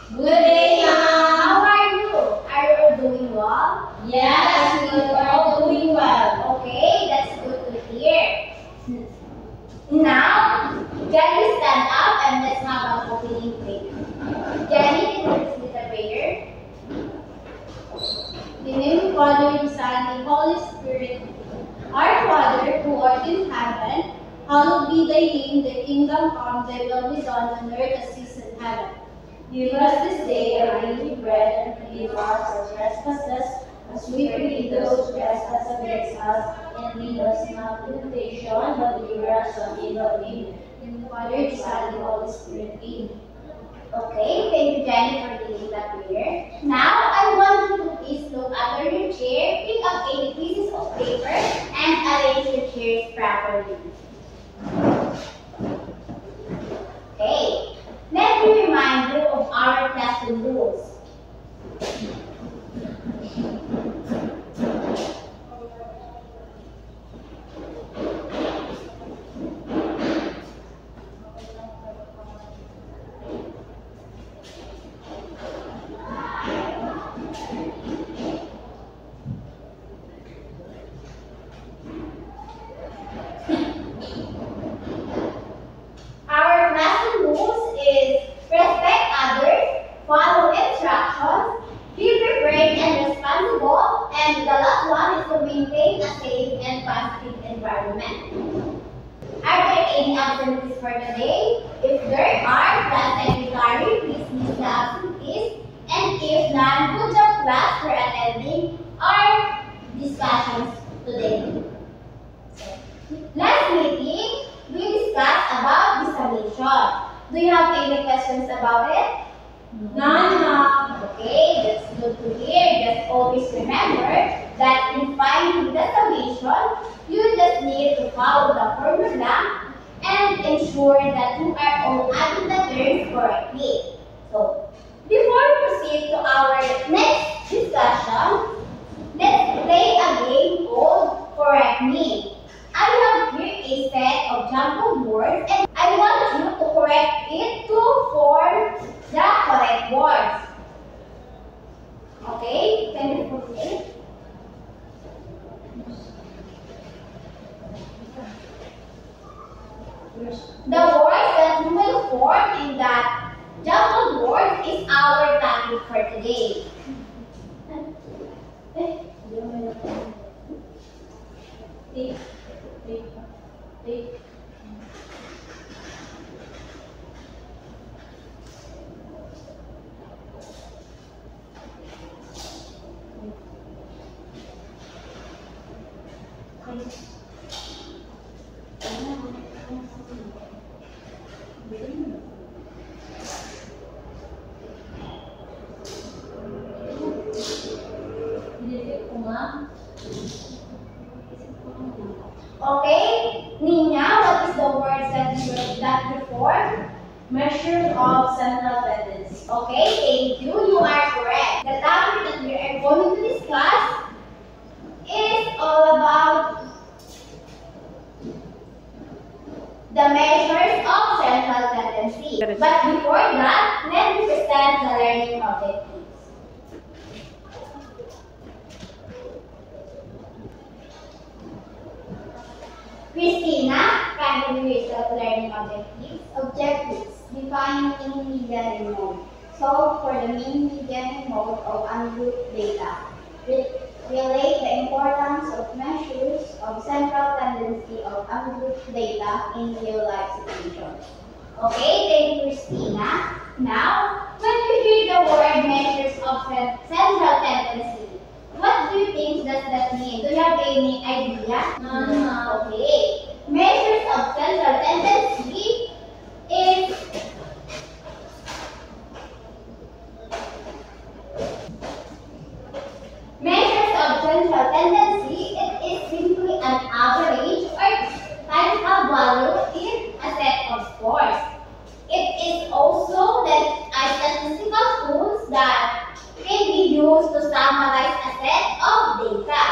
Good day, ma'am. How are you? Are you all doing well? Yes, we are all doing well. Okay, that's good to hear. Now, Jenny, stand up and let's have an opening prayer. Jenny, can you please lead the prayer? In the name of the Father, the Son, and the Holy Spirit. Our Father, who art in heaven, hallowed be thy name, thy kingdom come, thy will be done on earth as it is in heaven. Give us this day our daily bread, and forgive us our trespasses, as we forgive those who trespass against us, and lead us not into temptation, but deliver us from evil. Amen. In the Father, the Son, and the Holy Spirit. Amen. Okay, thank you, Jenny, for leading that prayer. Now, I want you to please look under your chair, pick up 8 pieces of paper, and arrange your chairs properly. Okay, let me remind you of our classroom rules. Our classroom rules is respect others, follow instructions, be prepared and responsible, and the last one is to maintain a safe and positive environment. Are there any absentees for today? If there are, class secretary, please list the absentees. And if none, good job class for attending our discussions today. Last meeting, we discussed about dissemination. Do you have any questions about it? None, ma'am. Okay, that's good to hear. Just always remember that in finding the summation, you just need to follow the formula and ensure that you are all adding the terms correctly. So, before we proceed to our next discussion, let's play a game called Correct Me. I have here a set of jumbled words and I want you to correct it to form the correct words. Okay, can you proceed? The words that you will form in that jumbled words is our topic for today. Okay, Nina, what is the words that you formed? Measures of central tendency. Okay, thank you. You are correct. The topic that we are going to discuss is all about the measures of central tendency. But before that, let me present the learning objectives. Christina, can you read the learning objectives? Objectives. Define mean, median, and mode. Solve for the mean, median, and mode of ungrouped data. Relate the importance of measures of central tendency of ungrouped data in real-life situations. Okay, thank you, Christina. Now, when you hear the word measures of central tendency, what do you think does that mean? Do you have any idea? No. Okay. Measures of central tendency is it is simply an average or type of value in a set of scores. It is also a statistical tools that can be used to summarize a set of data.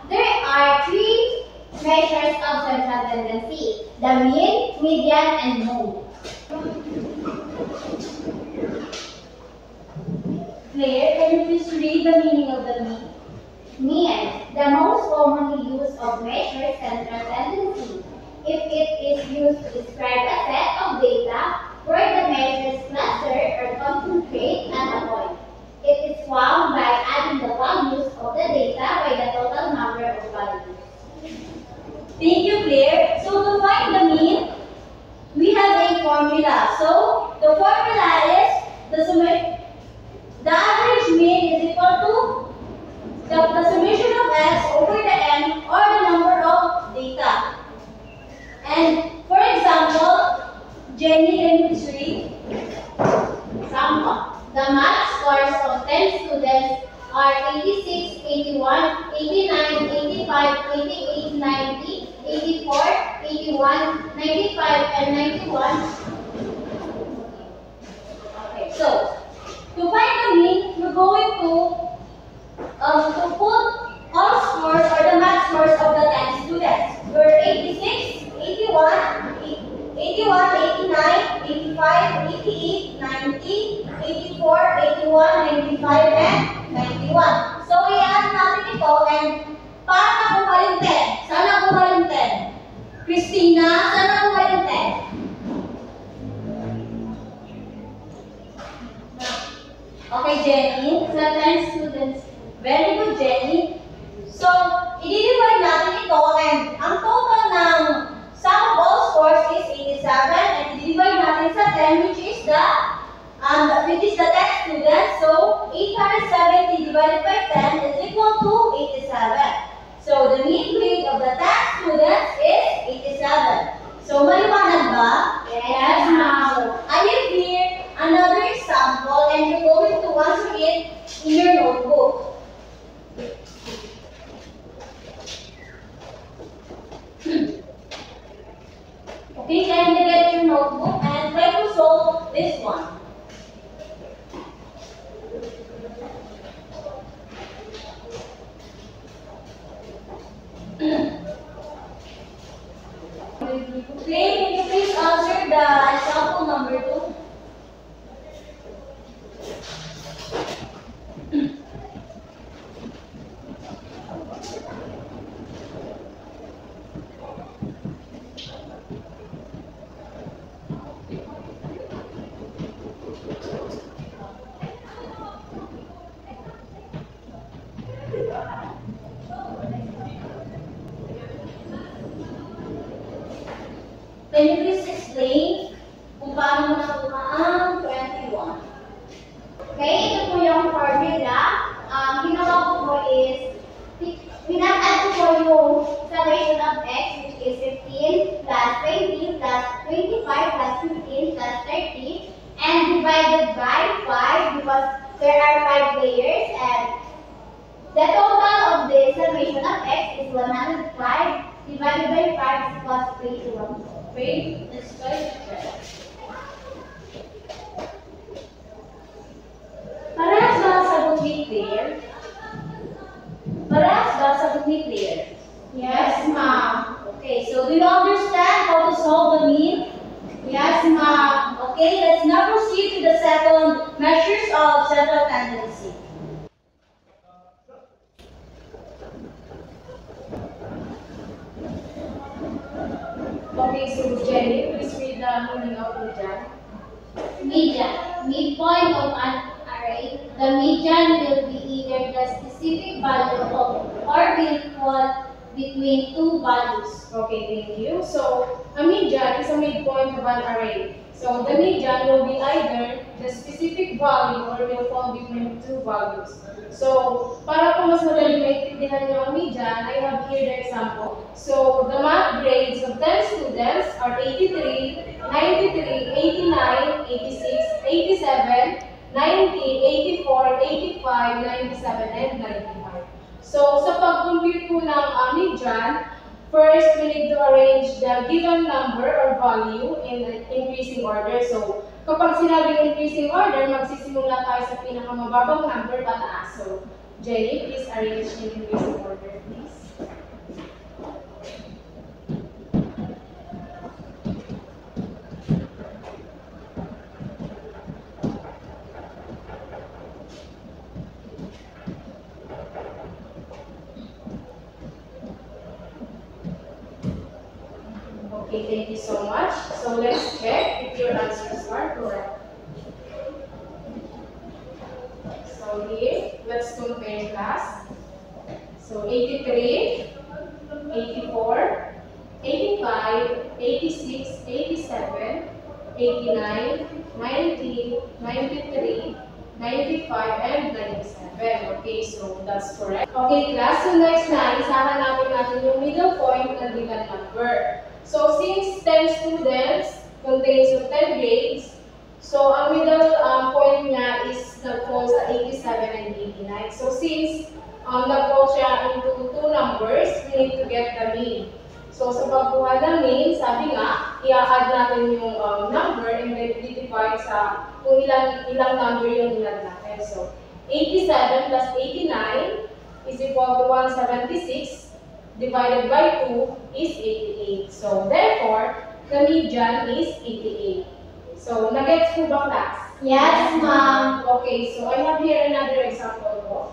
There are 3 measures of central tendency: the mean, median, and mode. the meaning of the mean? Mean, the most commonly used of measure central tendency. If it is used to describe a set of data where the measures cluster or concentrate at a point. It is found by adding the values of the data by the total number of values. Thank you, Claire. So to find the mean, we have a formula. So the formula is the average mean is equal to the summation of x over the n or the number of data. And for example, Jenny, can you please read? Example, the math scores of 10 students are 86, 81, 89, 85, 88, 90, 84, 81, 95, and 91. Okay, so to find the mean, we're going to put all scores or the math scores of the 10 students. We're 86, 81, 81, 89, 85, 88, 90, 84, 81, 95, and 91. So, i-add natin ito and paano nakuha yung 10? Saan nakuha yung 10? Christina, saan nakuha yung 10? Okay, Jenny. Sa 10 students. Very good, Jenny. So, i-divide natin ito and ang total ng sum of all scores is 87 and i-divide natin sa 10 which is the 10 students. So, 870 divided by 10 is equal to 87. So, the mean grade of the 10 students is 87. So, maliwanag ba? Yes, ma'am. I have here another example and you're going to answer it in your notebook. Okay, kindly get your notebook and try to solve this one. Okay, can you please answer the example number 2? Can you please explain kung paano mo nakuha ang 21? Okay, ito po yung formula. Ginawa ko po is, pinag-add ko po yung summation of x, which is 15 plus 20 plus 25 plus 15 plus 30, and divided by 5 because there are 5 layers, and the total of the summation of x is 105 divided by 5 is equals to 81. Okay, let's try to check. Parehas ba ang sagot ni Claire? Parehas ba ang sagot ni Claire? Yes, ma'am. Okay, so do you understand how to solve the mean? Yes, ma'am. Okay, let's now proceed to the second measures of central tendency. Okay, so Jenny, please read the meaning of median. Median, midpoint of an array. The median will be either the specific value of or will fall between two values. Okay, thank you. So, a median is a midpoint of an array. So, the median will be either the specific value or will fall between two values. So, para po mas madali maintindihan niyo ang median, I have here the example. So, the math grades of 10 students are 83, 93, 89, 86, 87, 90, 84, 85, 97, and 95. So, sa pag-compute po ng median, first, we need to arrange the given number or value in the increasing order. So, kapag sinabing increasing order, magsisimula tayo sa pinakamababang number pataas. So, Jenny, please arrange in increasing order, please. Okay, thank you so much. So let's check if your answers are correct. So here, let's compare class. So 83, 84, 85, 86, 87, 89, 90, 93, 95, and 97. Okay, so that's correct. Okay, class, so next na, isahanapin natin yung middle point ng given number. So since 10 students contains of 10 grades, so ang middle point niya is nag-fall sa 87 and 89. So since nag-fall siya into two numbers, we need to get the mean. So sa pagkuha ng mean, sabi nga, i-add natin yung number and then i-divide sa kung ilang number yung inad natin. So 87 plus 89 is equal to 176 divided by 2 is 88. So therefore, the median is 88. So nag-gets po ba class? Yes, ma'am. Okay, so I have here another example po.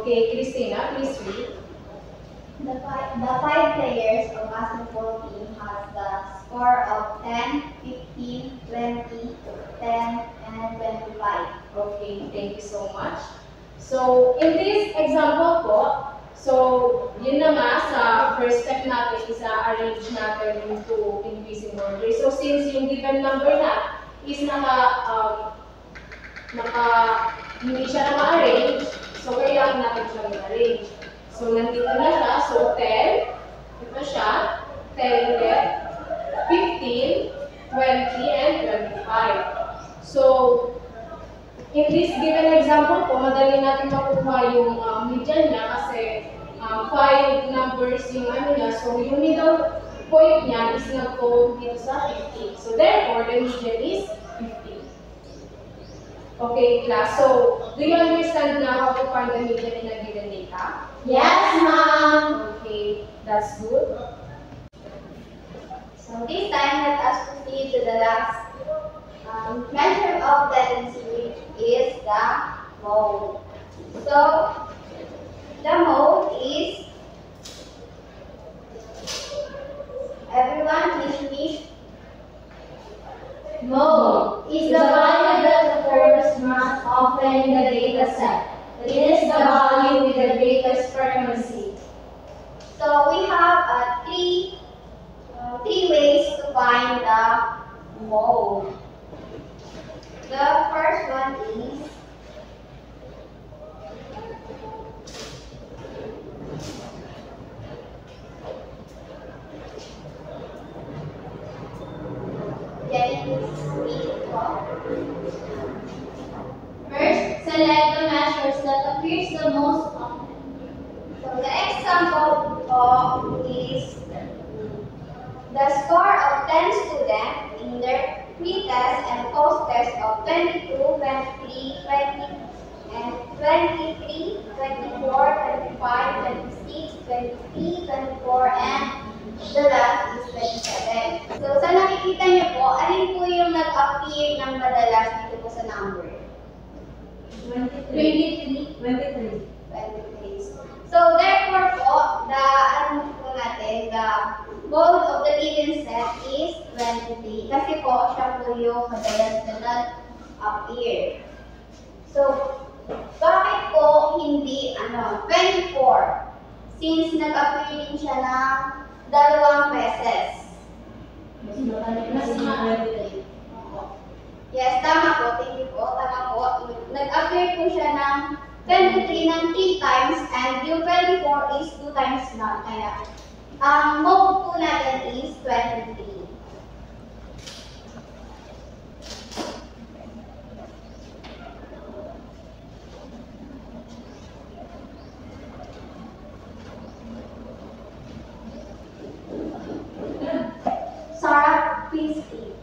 Okay, Christina, please read. The five players of basketball team has the score of 10, 15, 20, 10, and 25. Okay, thank you so much. So, in this example po, so, yun na nga, sa first step natin, isa-arrange natin into increasing order. So, since yung given number na is hindi siya na-arrange, so, kailangan natin siya ma-arrange. So, nandito na siya. So, 10, ito siya, 10 ulit, 15, 20, and 25. So, in this given example po, madali natin makuha yung median niya kasi 5 numbers yung ano niya. So, yung middle point niya is nag-fall dito sa 15. So, therefore, the median is 15. Okay, class. So, do you understand now how to find the median in a given data? Yes, ma'am. Okay, that's good. So this time, let us proceed to the last measure of latency, which is the mode. So the mode is, everyone please read. Mode is the value that occurs most often in the data set. It is the value with the greatest frequency. So we have three ways to find the mode. The first one is First, select the measures that appears the most often. So the example is the score of 10 students in their pre-test and post-test of 22, 23, 20, and 23, 24, 25, 26, 23, 24, and the last is 27. So sa nakikita niyo po, alin po yung nag-appear ng madalas dito po sa number? 23. 23. So therefore po, the mode of the given set is 23 kasi po siya po yung madalas na nag-appear. So bakit po hindi 24? Since nag-appear din siya ng 2 beses. Yes, tama po. Thank you po. Tama po. Nag-appear po siya ng 23 ng 3 times and yung 24 is 2 times na. Kaya, ang mode po natin is 23. Sarah, please read.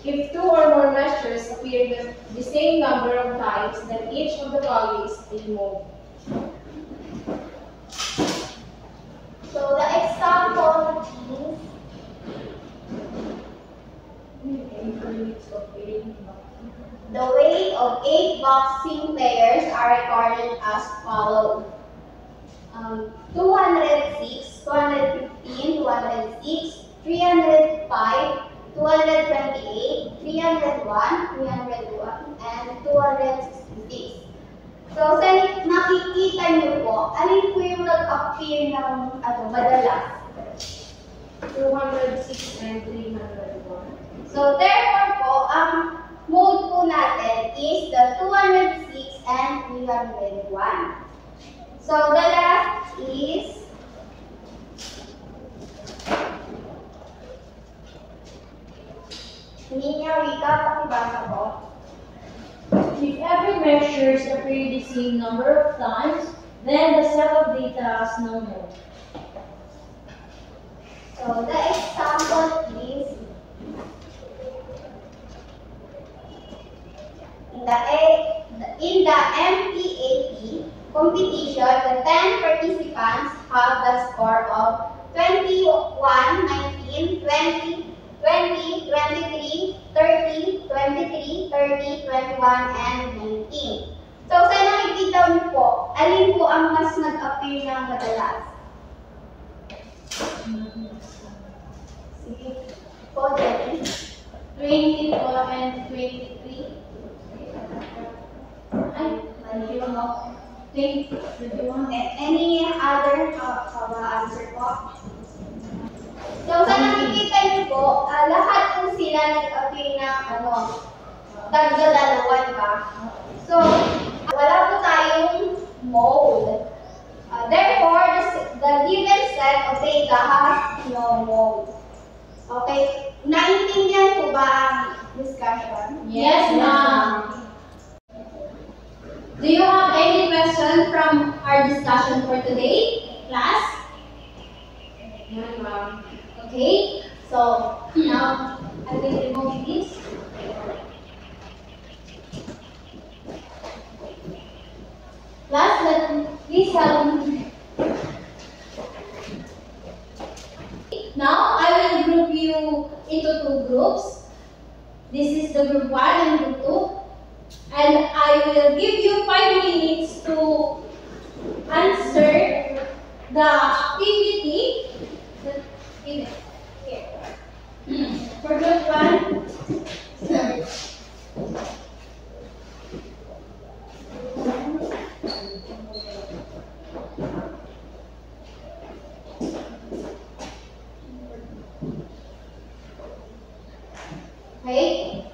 If two or more measures appear the same number of times, then each of the values is moved. So the example is the weight of 8 boxing players are recorded as follows. 206, 215, 206, 305, 228, 301, 301, and 266. So, sa nakikita niyo po, alin po yung nag-appear ng madalas? 206 and 301. So, therefore po, ang mode po natin is the 206 and 301. So, the last is Ninya Rika, pakibasa po. If every measures appear the same number of times, then the set of data has no mode. So, the example is in the MPAP competition, the 10 participants have the score of 21, 19, 20, 20, 23, 30, 23, 30, 21, and 19. So, sa nakikita niyo po, alin po ang mas nag-appear ng madalas? Sige po, Jenny. 20 po and 23. Ay, mali yung mo. 20, 21. Any other answer po? So, sa nakikita niyo po, lahat po sila nag-appear ng tagdadalawa, di ba? So, wala po tayong mode. Therefore, the given set of data has no mode. Okay, naintindihan po ba ang discussion? Yes, ma'am. Do you have any question from our discussion for today, class? Yan, ma'am. Okay, so now I will remove this. Class, please help me. Now I will group you into two groups. This is the group 1 and group 2. And I will give you 5 minutes to answer the activity. Here. For group 1, okay,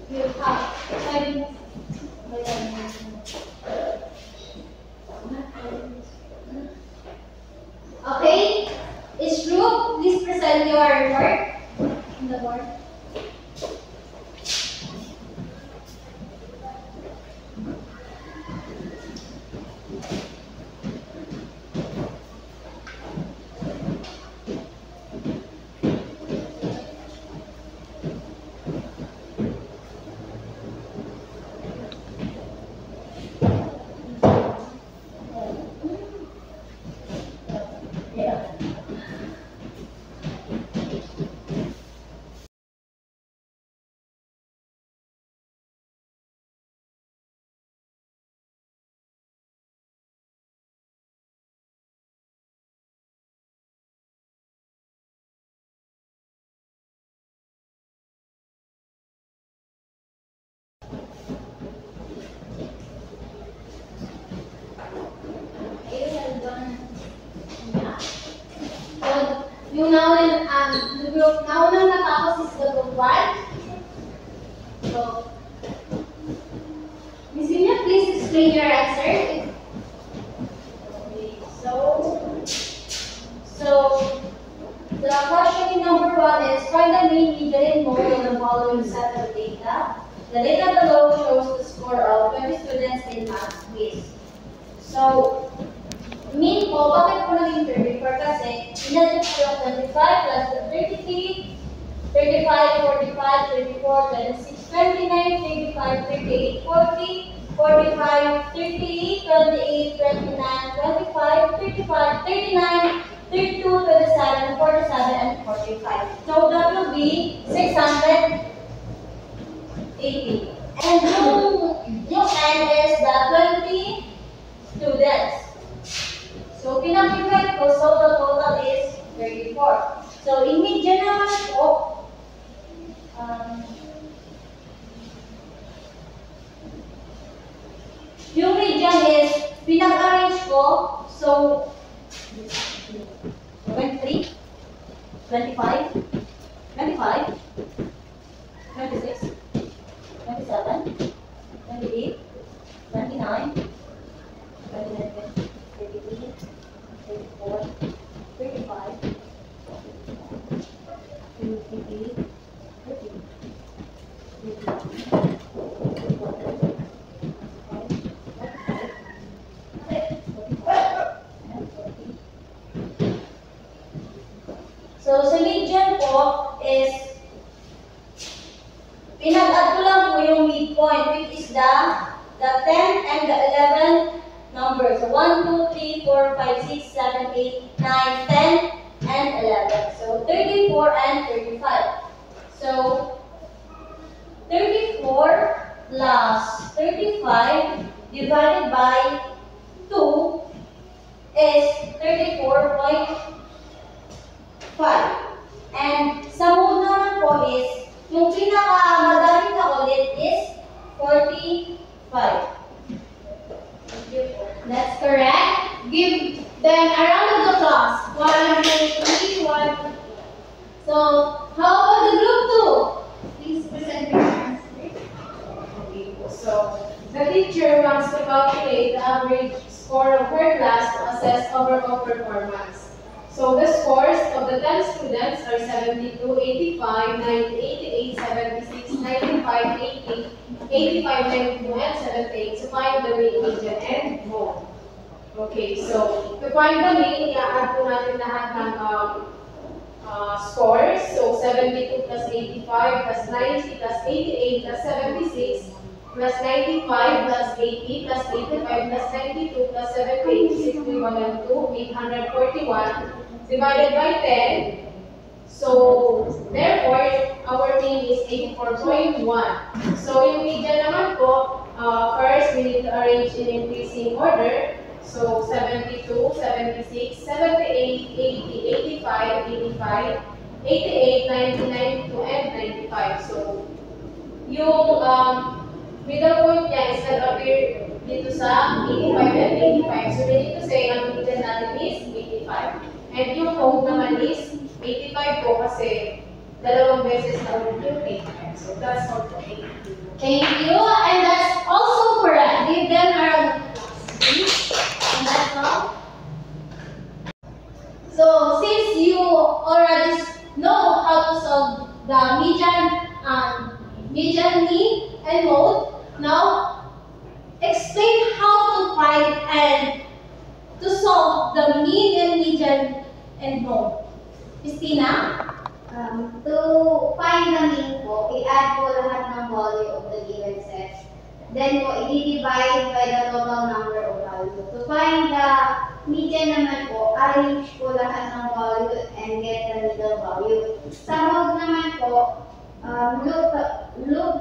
you have 5 minutes. Okay, each group, please present your work on the board. Yung naunang, the group, naunang natapos is the group 1. So, Miss Vinya, please explain your answer. Okay, so the question number 1 is, find the mean, median, and mode of the following set of data. The data below shows the score of 20 students in math quiz. So, mean po, bakit po naging 34? Kasi, inadip po yung 25 plus the 33, 35, 45, 34, 26, 29, 35, 38, 40, 45, 38, 28, 29, 25, 35, 39, 32, 27, 47, and 45. So, that will be 680. And Yung N is the 20 students. So, pinag-divide ko, so the total is 34. So, in median naman po, yung median is, pinag-arrange ko, so, 23, 25, 26, 27, 28, 29, 33, 34, 35, 38, 30, so, sa median po is pinag-add ko lang po yung midpoint, which is the 10 and the 11 numbers. So, 1, 2, 3, 4, 5, 6, 7, 8, 9, 10, and 11. So, 34 and 35. So, 34 plus 35 divided by 2 is 34.5. And sa mode naman po is, yung pinaka-madaling na ulit is 45. That's correct. Give them a round of applause. 121. So, how about the group 2? Please present your answer. Okay po. So, the teacher wants to calculate the average score of her class to assess overall performance. So, the scores of the 10 students are 72, 85, 90, 88, 76, 95, 80, 85, 92, and 78. So, find the mean, median, and mode. Okay, so, to find the mean, i-add po natin lahat ng scores. So, 72 plus 85 plus 90 plus 88 plus 76 plus 95 plus 80 plus 85 plus 92 plus 78 is equivalent to 841 divided by 10. So, therefore, our mean is 84.1. So, yung median naman po, first, we need to arrange in increasing order. So, 72, 76, 78, 80, 85, 85, 88, 90, 92, and 95. So, yung middle point niya is nag-appear dito sa 85 and 85. So, we need to say ang median natin is 85. And yung mode naman is 85 po kasi dalawang beses na ulit yung 85. So, that's all for 82. Thank you. And that's also correct. Give them a round of applause, please. And that's all. So, since you already know how to solve the median, mean, and mode, now explain how to find and to solve the mean and median and mode. Christina? To find the mean po, i-add po lahat ng value of the given set. Then po, i-divide by the total number of value. To find the median naman po, arrange po lahat ng value and get the middle value. Sa mode naman po, look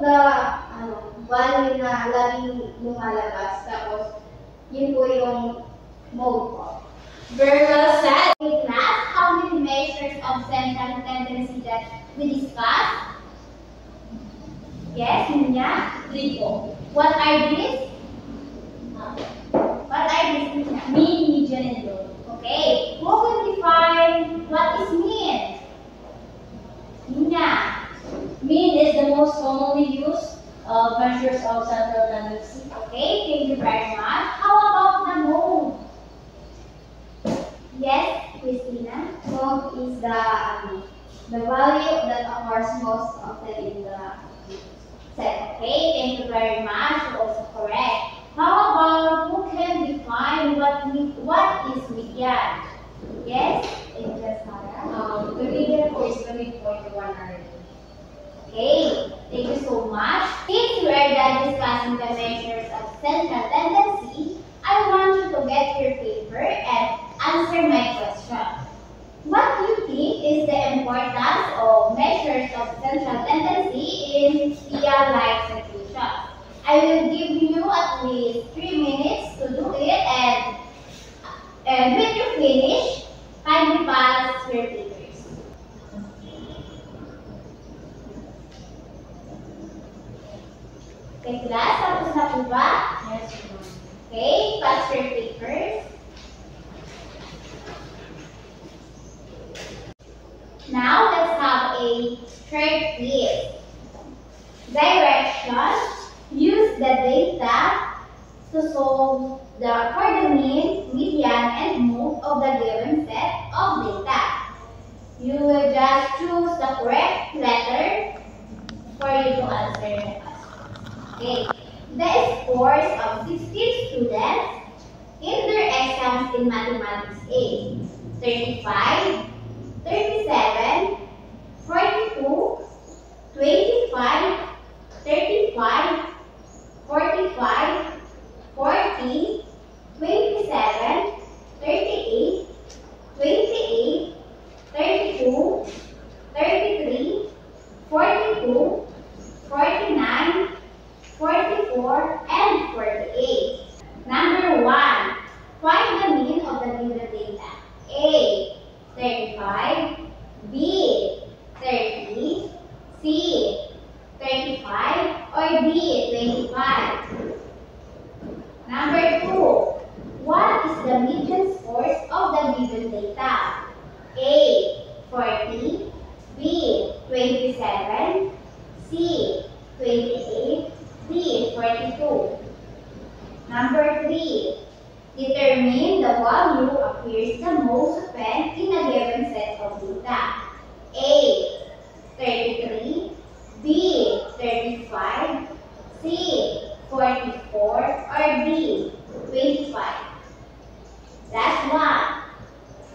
the value na laging lumalabas. Tapos, yun po yung mode po. Very well said. In class, how many measures of central tendency that we discussed? Yes, Ninya? 3 po. What are these? What are these, Ninya? Mean, median, and mode. Okay, who will define what is mean? Ninya? Mean is the most commonly used measures of central tendency. Okay, thank you very much. How about the mode? Yes, Christina. Mode is the value that occurs most often in the set. Okay, thank you very much. You're also correct. How about who can define what is median? Yes, thank you, Sarah. The median po is the midpoint of one array. Okay, thank you so much. Since we are done discussing the measures of central tendency, I want you to get your paper and answer my question. What do you think is the importance of measures of central tendency in real life situations? I will give you at least 3 minutes to do it, and when you finish, kindly pass your papers. Okay, class, tapos na po ba? Yes, ma'am. Okay, pass your papers. Now, let's have a third quiz. Direction. Use the data to solve for the mean, median, and mode of the given set of data. You will just choose the correct letter for you to answer the question. Okay. The scores of 16 students in their exams in Mathematics A: 35, 37, 42, 25, 35, 45, 40, 27, 38, 28, 32, 33, 42, 49, 44, and 48. Number 1. Find the mean of the given data. A. 35, B. 30, C. 35, or D. 25. Number 2. What is the median scores of the given data? A. 40, B. 27, C. 28, D. 42. Number 3. Determine the value appears the most often in a given set of data. A. 33, B. 35, C. 44, or D. 25. Last one.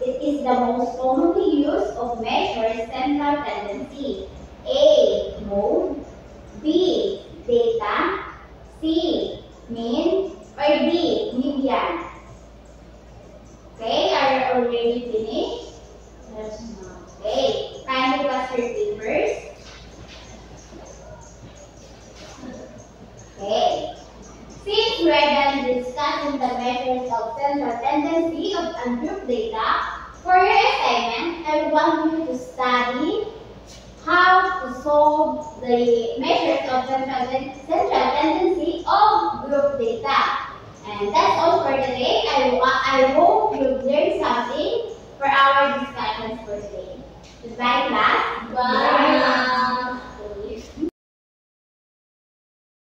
It is the most commonly used of measures central tendency. A. Mode, B. Data, C. Mean, or D. Median. Okay, are you already finished? Yes, ma'am. Okay, kindly pass your papers. Okay. Since we are done discussing the measures of central tendency of ungrouped data, for your assignment, I want you to study how to solve the measures of central tendency of group data. And that's all for today. I hope you've learned something for our discussions for today. Goodbye, class.